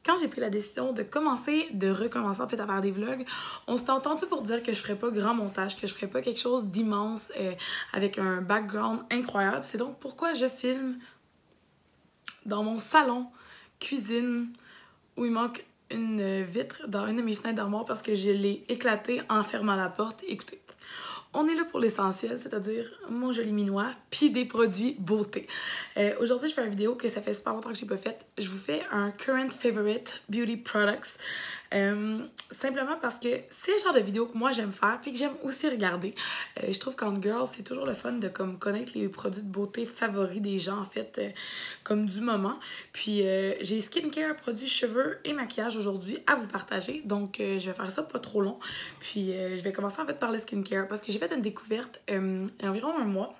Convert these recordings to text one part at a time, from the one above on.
quand j'ai pris la décision de recommencer en fait à faire des vlogs, on s'est entendu pour dire que je ferais pas grand montage, que je ferais pas quelque chose d'immense avec un background incroyable. C'est donc pourquoi je filme dans mon salon, cuisine, où il manque une vitre dans une de mes fenêtres d'armoire parce que je l'ai éclatée en fermant la porte. Écoutez, on est là pour l'essentiel, c'est-à-dire mon joli minois, puis des produits beauté. Aujourd'hui, je fais une vidéo que ça fait super longtemps que j'ai pas faite. Je vous fais un Current Favorite Beauty Products. Simplement parce que c'est le genre de vidéo que moi j'aime faire puis que j'aime aussi regarder. Je trouve qu'en girl, c'est toujours le fun de comme connaître les produits de beauté favoris des gens en fait, comme du moment. Puis j'ai skincare, produits cheveux et maquillage aujourd'hui à vous partager. Donc je vais faire ça pas trop long. Puis je vais commencer en fait par le skincare parce que j'ai fait une découverte il y a environ un mois.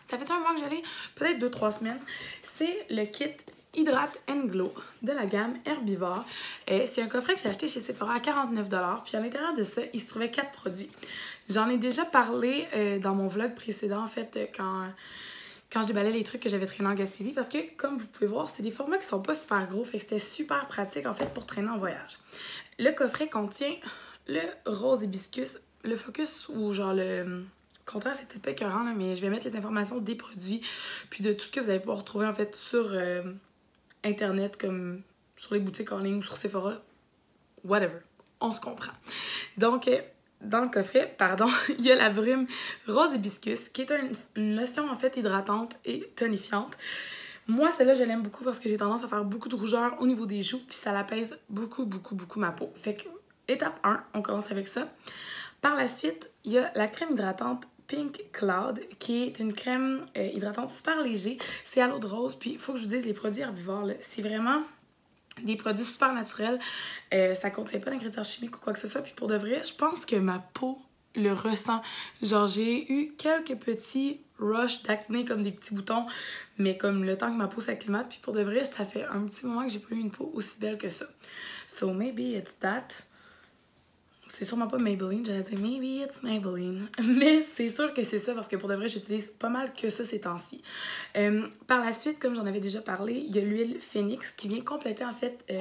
Ça fait un mois que j'allais, peut-être 2-3 semaines. C'est le kit Hydrate & Glow de la gamme Herbivore. C'est un coffret que j'ai acheté chez Sephora à 49$. Puis à l'intérieur de ça, il se trouvait 4 produits. J'en ai déjà parlé dans mon vlog précédent, en fait, quand je déballais les trucs que j'avais traînés en Gaspésie. Parce que, comme vous pouvez voir, c'est des formats qui sont pas super gros. Fait que c'était super pratique, en fait, pour traîner en voyage. Le coffret contient le rose hibiscus, le focus ou genre le contraire, c'est peut-être pas écœurant, là, mais je vais mettre les informations des produits puis de tout ce que vous allez pouvoir retrouver en fait sur internet, comme sur les boutiques en ligne ou sur Sephora, whatever, on se comprend. Donc dans le coffret, pardon, il y a la brume rose hibiscus qui est une lotion en fait hydratante et tonifiante. Moi, celle-là, je l'aime beaucoup parce que j'ai tendance à faire beaucoup de rougeur au niveau des joues puis ça l'apaise beaucoup ma peau. Fait que étape 1, on commence avec ça. Par la suite, il y a la crème hydratante Pink Cloud, qui est une crème hydratante super léger. C'est à l'eau de rose, puis il faut que je vous dise, les produits herbivores, c'est vraiment des produits super naturels. Ça contient pas d'ingrédients chimiques ou quoi que ce soit, puis pour de vrai, je pense que ma peau le ressent. Genre, j'ai eu quelques petits rushs d'acné, comme des petits boutons, mais comme le temps que ma peau s'acclimate, puis pour de vrai, ça fait un petit moment que j'ai pas eu une peau aussi belle que ça. So maybe it's that. C'est sûrement pas Maybelline, j'allais dire maybe it's Maybelline. Mais c'est sûr que c'est ça parce que pour de vrai, j'utilise pas mal que ça ces temps-ci. Par la suite, comme j'en avais déjà parlé, il y a l'huile Phoenix qui vient compléter en fait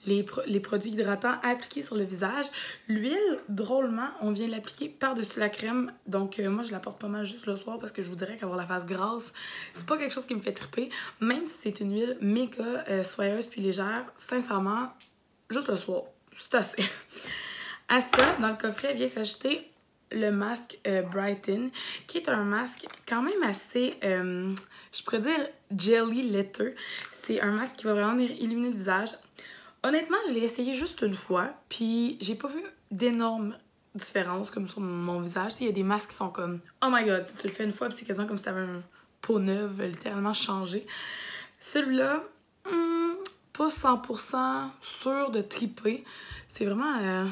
les produits hydratants appliqués sur le visage. L'huile, drôlement, on vient l'appliquer par-dessus la crème. Donc moi, je la porte pas mal juste le soir parce que je vous dirais qu'avoir la face grasse, c'est pas quelque chose qui me fait triper. Même si c'est une huile méga soyeuse puis légère, sincèrement, juste le soir, c'est assez. À ça, dans le coffret, vient s'ajouter le masque Brighten, qui est un masque quand même assez, je pourrais dire, jelly laiteux. C'est un masque qui va vraiment venir illuminer le visage. Honnêtement, je l'ai essayé juste une fois, puis j'ai pas vu d'énormes différences comme sur mon visage. Il y a des masques qui sont comme, oh my god, si tu le fais une fois, puis c'est quasiment comme si t'avais une peau neuve, littéralement changée. Celui-là, pas 100% sûr de triper. C'est vraiment...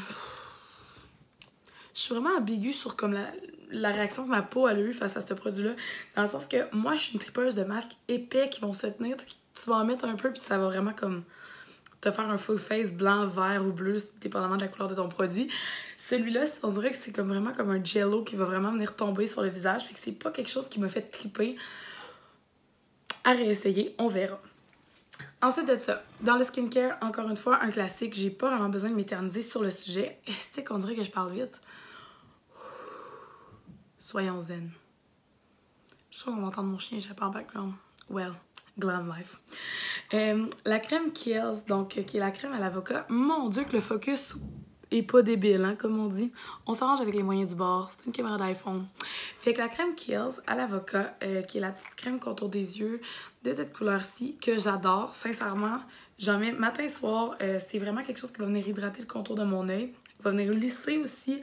Je suis vraiment ambiguë sur comme la réaction que ma peau a eue face à ce produit-là. Dans le sens que moi, je suis une tripeuse de masques épais qui vont se tenir. Tu vas en mettre un peu, puis ça va vraiment comme te faire un full face blanc, vert ou bleu, dépendamment de la couleur de ton produit. Celui-là, on dirait que c'est comme vraiment comme un jello qui va vraiment venir tomber sur le visage. Fait que c'est pas quelque chose qui m'a fait triper. À réessayer, on verra. Ensuite de ça, dans le skincare, encore une fois, un classique. J'ai pas vraiment besoin de m'éterniser sur le sujet. Est-ce qu'on dirait que je parle vite? Soyons zen. Je suis sûre qu'on va entendre mon chien échapper en background. Well, glam life. La crème Kiehl's, donc qui est la crème à l'avocat. Mon Dieu que le focus est pas débile, hein, comme on dit. On s'arrange avec les moyens du bord. C'est une caméra d'iPhone. Fait que la crème Kiehl's à l'avocat, qui est la petite crème contour des yeux de cette couleur-ci, que j'adore, sincèrement. J'en mets matin et soir. C'est vraiment quelque chose qui va venir hydrater le contour de mon œil. Va venir lisser aussi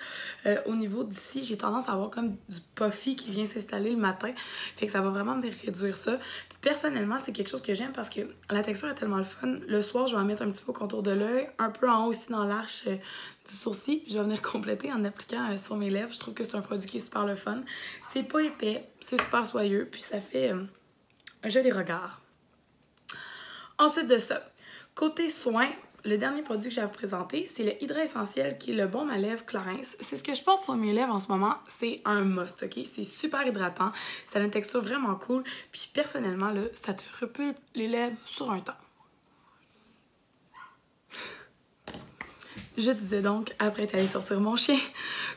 au niveau d'ici. J'ai tendance à avoir comme du puffy qui vient s'installer le matin. Fait que ça va vraiment venir réduire ça. Puis personnellement, c'est quelque chose que j'aime parce que la texture est tellement le fun. Le soir, je vais en mettre un petit peu au contour de l'œil, un peu en haut aussi dans l'arche du sourcil. Puis je vais venir compléter en appliquant sur mes lèvres. Je trouve que c'est un produit qui est super le fun. C'est pas épais, c'est super soyeux. Puis ça fait un joli regard. Ensuite de ça, côté soins, le dernier produit que j'ai à vous présenter, c'est le Hydra Essentiel qui est le baume à lèvres Clarins. C'est ce que je porte sur mes lèvres en ce moment. C'est un must, ok? C'est super hydratant. Ça a une texture vraiment cool. Puis personnellement, là, ça te repulpe les lèvres sur un temps. je disais donc, après t'aller sortir mon chien,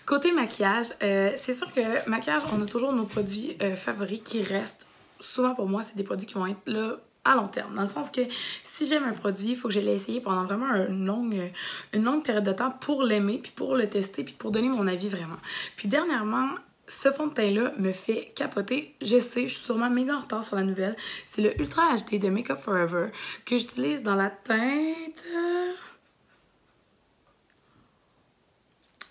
côté maquillage, c'est sûr que maquillage, on a toujours nos produits favoris qui restent. Souvent pour moi, c'est des produits qui vont être là à long terme. Dans le sens que si j'aime un produit, il faut que je l'ai essayé pendant vraiment une longue période de temps pour l'aimer, puis pour le tester, puis pour donner mon avis vraiment. Puis dernièrement, ce fond de teint-là me fait capoter. Je sais, je suis sûrement méga en retard sur la nouvelle. C'est le Ultra HD de Make Up Forever que j'utilise dans la teinte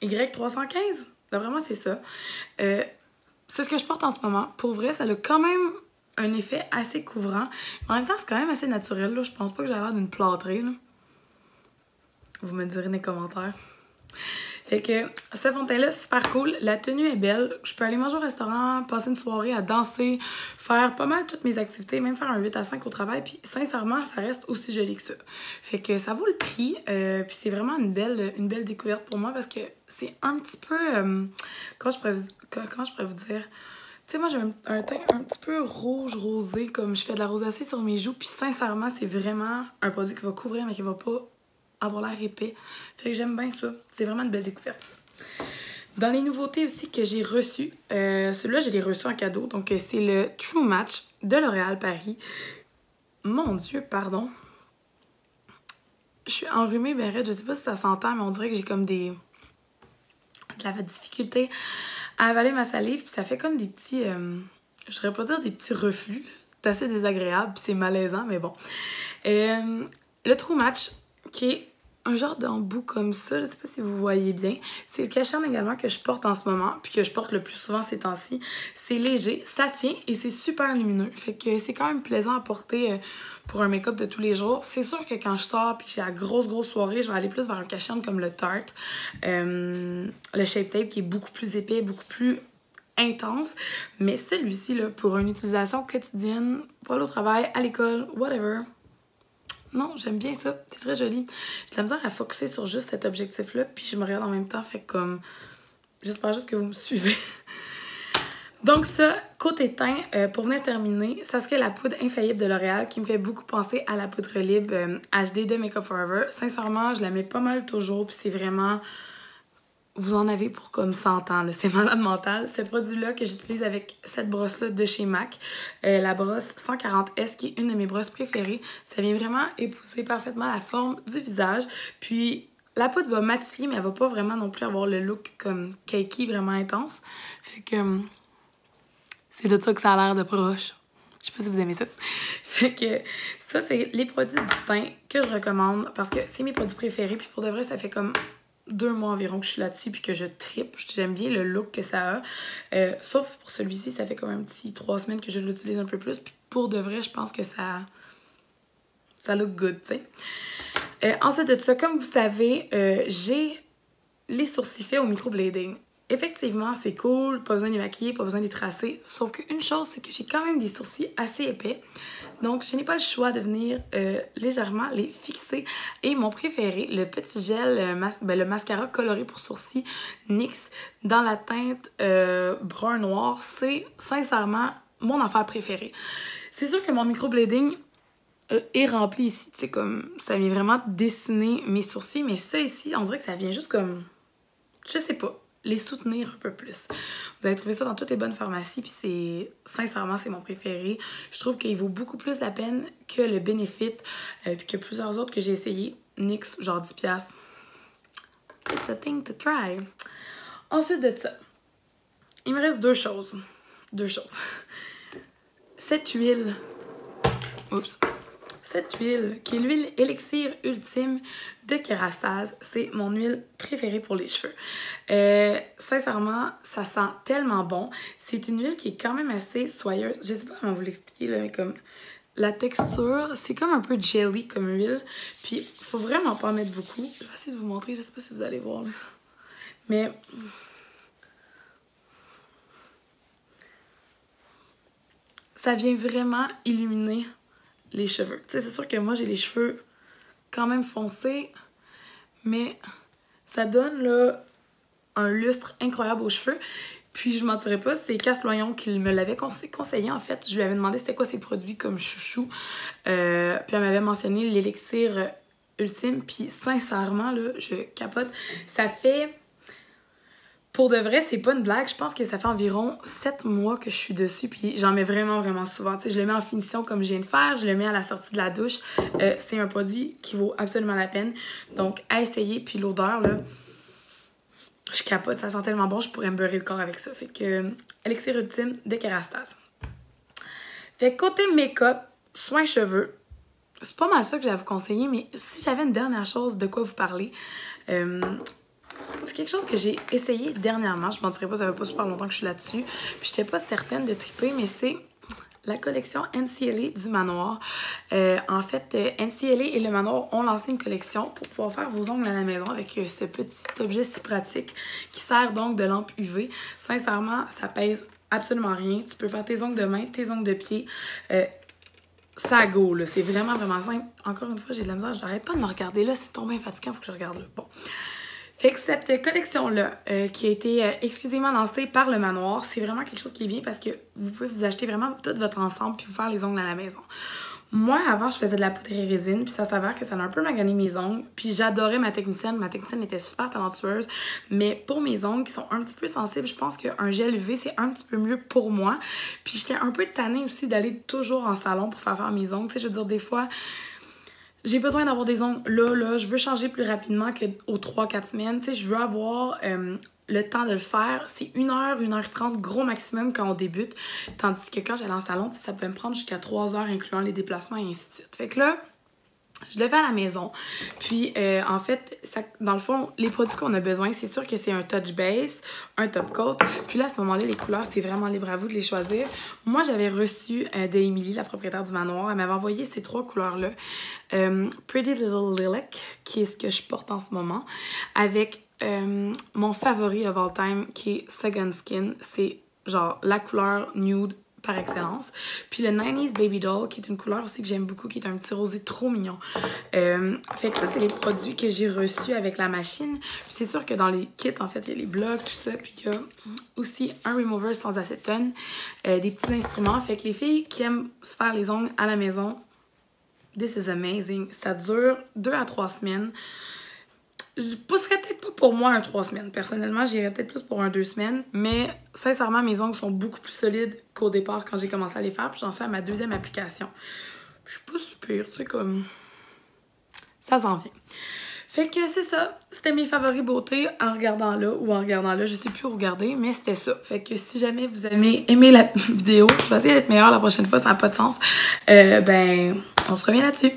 Y315. Ben vraiment, c'est ça. C'est ce que je porte en ce moment. Pour vrai, ça a quand même un effet assez couvrant. En même temps, c'est quand même assez naturel. Là. Je pense pas que j'ai l'air d'une plâtrée. Là. Vous me direz dans les commentaires. Fait que ce fond de teint-là, super cool. La tenue est belle. Je peux aller manger au restaurant, passer une soirée à danser, faire pas mal toutes mes activités, même faire un 8 à 5 au travail. Puis sincèrement, ça reste aussi joli que ça. Fait que ça vaut le prix. Puis c'est vraiment une belle découverte pour moi parce que c'est un petit peu... comment je pourrais vous dire? Tu sais, moi, j'ai un teint un petit peu rouge, rosé, comme je fais de la rosacée sur mes joues. Puis sincèrement, c'est vraiment un produit qui va couvrir, mais qui va pas avoir l'air épais. Fait que j'aime bien ça. C'est vraiment une belle découverte. Dans les nouveautés aussi que j'ai reçues, celui-là, je l'ai reçu en cadeau. Donc, c'est le True Match de L'Oréal Paris. Mon Dieu, pardon. Je suis enrhumée, ben raide. Je sais pas si ça s'entend, mais on dirait que j'ai comme de la difficulté à avaler ma salive. Puis ça fait comme des petits... je voudrais pas dire des petits reflux. C'est assez désagréable, puis c'est malaisant, mais bon. Le True Match, qui est un genre d'embout comme ça, je sais pas si vous voyez bien. C'est le cache-cerne également que je porte en ce moment, puis que je porte le plus souvent ces temps-ci. C'est léger, ça tient et c'est super lumineux. Fait que c'est quand même plaisant à porter pour un make-up de tous les jours. C'est sûr que quand je sors puis que j'ai la grosse soirée, je vais aller plus vers un cache-cerne comme le Tarte. Le Shape Tape qui est beaucoup plus épais, beaucoup plus intense. Mais celui-ci, là, pour une utilisation quotidienne, pour aller au travail, à l'école, whatever... Non, j'aime bien ça. C'est très joli. J'ai de la misère à focusser sur juste cet objectif-là, puis je me regarde en même temps, fait comme... J'espère juste que vous me suivez. Donc ça, côté teint, pour venir terminer, ça serait la poudre infaillible de L'Oréal qui me fait beaucoup penser à la poudre libre HD de Make Up Forever. Sincèrement, je la mets pas mal toujours, puis c'est vraiment... Vous en avez pour comme 100 ans, c'est malade mental. Ce produit-là que j'utilise avec cette brosse-là de chez MAC, la brosse 140S, qui est une de mes brosses préférées. Ça vient vraiment épouser parfaitement la forme du visage. Puis la poudre va matifier, mais elle va pas vraiment non plus avoir le look comme cakey, vraiment intense. Fait que c'est de ça que ça a l'air de proche. Je sais pas si vous aimez ça. Fait que ça, c'est les produits du teint que je recommande parce que c'est mes produits préférés. Puis pour de vrai, ça fait comme 2 mois environ que je suis là-dessus puis que je trippe. J'aime bien le look que ça a. Sauf pour celui-ci, ça fait comme un petit 3 semaines que je l'utilise un peu plus. Puis pour de vrai, je pense que ça look good, tu sais. Ensuite de ça, comme vous savez, j'ai les sourcils faits au microblading. Effectivement, c'est cool, pas besoin de les maquiller, pas besoin de les tracer. Sauf qu'une chose, c'est que j'ai quand même des sourcils assez épais. Donc, je n'ai pas le choix de venir légèrement les fixer. Et mon préféré, le petit gel, le mascara coloré pour sourcils NYX dans la teinte brun-noir, c'est sincèrement mon affaire préférée. C'est sûr que mon microblading est rempli ici. Tu sais, comme ça vient vraiment dessiner mes sourcils. Mais ça ici, on dirait que ça vient juste comme... Je sais pas. Les soutenir un peu plus. Vous allez trouver ça dans toutes les bonnes pharmacies, puis sincèrement, c'est mon préféré. Je trouve qu'il vaut beaucoup plus la peine que le Benefit, puis que plusieurs autres que j'ai essayé. NYX, genre 10$. It's a thing to try. Ensuite de ça, il me reste deux choses. Cette huile. Oups. Cette huile, qui est l'huile Élixir Ultime de Kerastase, c'est mon huile préférée pour les cheveux. Sincèrement, ça sent tellement bon. C'est une huile qui est quand même assez soyeuse. Je sais pas comment vous l'expliquer, là, mais comme la texture, c'est comme un peu jelly comme huile. Puis, faut vraiment pas en mettre beaucoup. Je vais essayer de vous montrer, je sais pas si vous allez voir, là. Mais... ça vient vraiment illuminer les cheveux. Tu sais, c'est sûr que moi, j'ai les cheveux quand même foncés, mais ça donne, là, un lustre incroyable aux cheveux. Puis, je mentirais pas, c'est Cass Loyon qui me l'avait conseillé, en fait. Je lui avais demandé c'était quoi ses produits comme chouchou. Puis, elle m'avait mentionné l'élixir ultime. Puis sincèrement, là, je capote. Ça fait... Pour de vrai, c'est pas une blague. Je pense que ça fait environ 7 mois que je suis dessus. Puis j'en mets vraiment souvent. Tu sais, je le mets en finition comme je viens de faire. Je le mets à la sortie de la douche. C'est un produit qui vaut absolument la peine. Donc, à essayer. Puis l'odeur, là, je capote. Ça sent tellement bon. Je pourrais me beurrer le corps avec ça. Fait que, élixir ultime de Kérastase. Fait que côté make-up, soins cheveux. C'est pas mal ça que j'avais à vous conseiller. Mais si j'avais une dernière chose de quoi vous parler... c'est quelque chose que j'ai essayé dernièrement. Je m'en dirais pas, ça fait pas super longtemps que je suis là-dessus. Puis j'étais pas certaine de triper, mais c'est la collection NCLA du Manoir. En fait, NCLA et le Manoir ont lancé une collection pour pouvoir faire vos ongles à la maison avec ce petit objet si pratique qui sert donc de lampe UV. Sincèrement, ça pèse absolument rien. Tu peux faire tes ongles de main, tes ongles de pied. Ça go, là. C'est vraiment simple. Encore une fois, j'ai de la misère. J'arrête pas de me regarder là. C'est tombé fatigant, faut que je regarde là. Bon. Fait que cette collection-là, qui a été exclusivement lancée par le Manoir, c'est vraiment quelque chose qui est bien parce que vous pouvez vous acheter vraiment tout votre ensemble puis vous faire les ongles à la maison. Moi, avant, je faisais de la poudre résine, puis ça s'avère que ça a un peu magané mes ongles. Puis j'adorais ma technicienne. Ma technicienne était super talentueuse. Mais pour mes ongles qui sont un petit peu sensibles, je pense qu'un gel UV, c'est un petit peu mieux pour moi. Puis j'étais un peu tannée aussi d'aller toujours en salon pour faire mes ongles. Tu sais, je veux dire, des fois... J'ai besoin d'avoir des ongles là, je veux changer plus rapidement qu'aux 3-4 semaines. Tu sais, je veux avoir le temps de le faire. C'est 1h, 1h30 gros maximum quand on débute. Tandis que quand j'allais en salon, ça pouvait me prendre jusqu'à 3 heures incluant les déplacements et ainsi de suite. Fait que là, je le fais à la maison. Puis, en fait, ça, dans le fond, les produits qu'on a besoin, c'est sûr que c'est un touch base, un top coat. Puis là, à ce moment-là, les couleurs, c'est vraiment libre à vous de les choisir. Moi, j'avais reçu de Émilie, la propriétaire du Manoir. Elle m'avait envoyé ces 3 couleurs-là. Pretty Little Lilac, qui est ce que je porte en ce moment, avec mon favori of all time, qui est Second Skin. C'est genre la couleur nude par excellence. Puis le 90s Baby Doll, qui est une couleur aussi que j'aime beaucoup, qui est un petit rosé trop mignon. Fait que ça, c'est les produits que j'ai reçus avec la machine. Puis c'est sûr que dans les kits, en fait, il y a les blocs, tout ça. Puis il y a aussi un remover sans acétone, des petits instruments. Fait que les filles qui aiment se faire les ongles à la maison, this is amazing. Ça dure 2 à 3 semaines. Je pousserais peut-être pas pour moi un 3 semaines. Personnellement, j'irais peut-être plus pour un 2 semaines. Mais sincèrement, mes ongles sont beaucoup plus solides qu'au départ quand j'ai commencé à les faire. Puis j'en suis à ma 2e application. Je suis pas super, tu sais, comme... Ça s'en vient. Fait que c'est ça. C'était mes favoris beauté en regardant là ou en regardant là. Je sais plus où regarder, mais c'était ça. Fait que si jamais vous avez aimé la vidéo, je vais essayer d'être meilleure la prochaine fois, ça n'a pas de sens. Ben, on se revient là-dessus.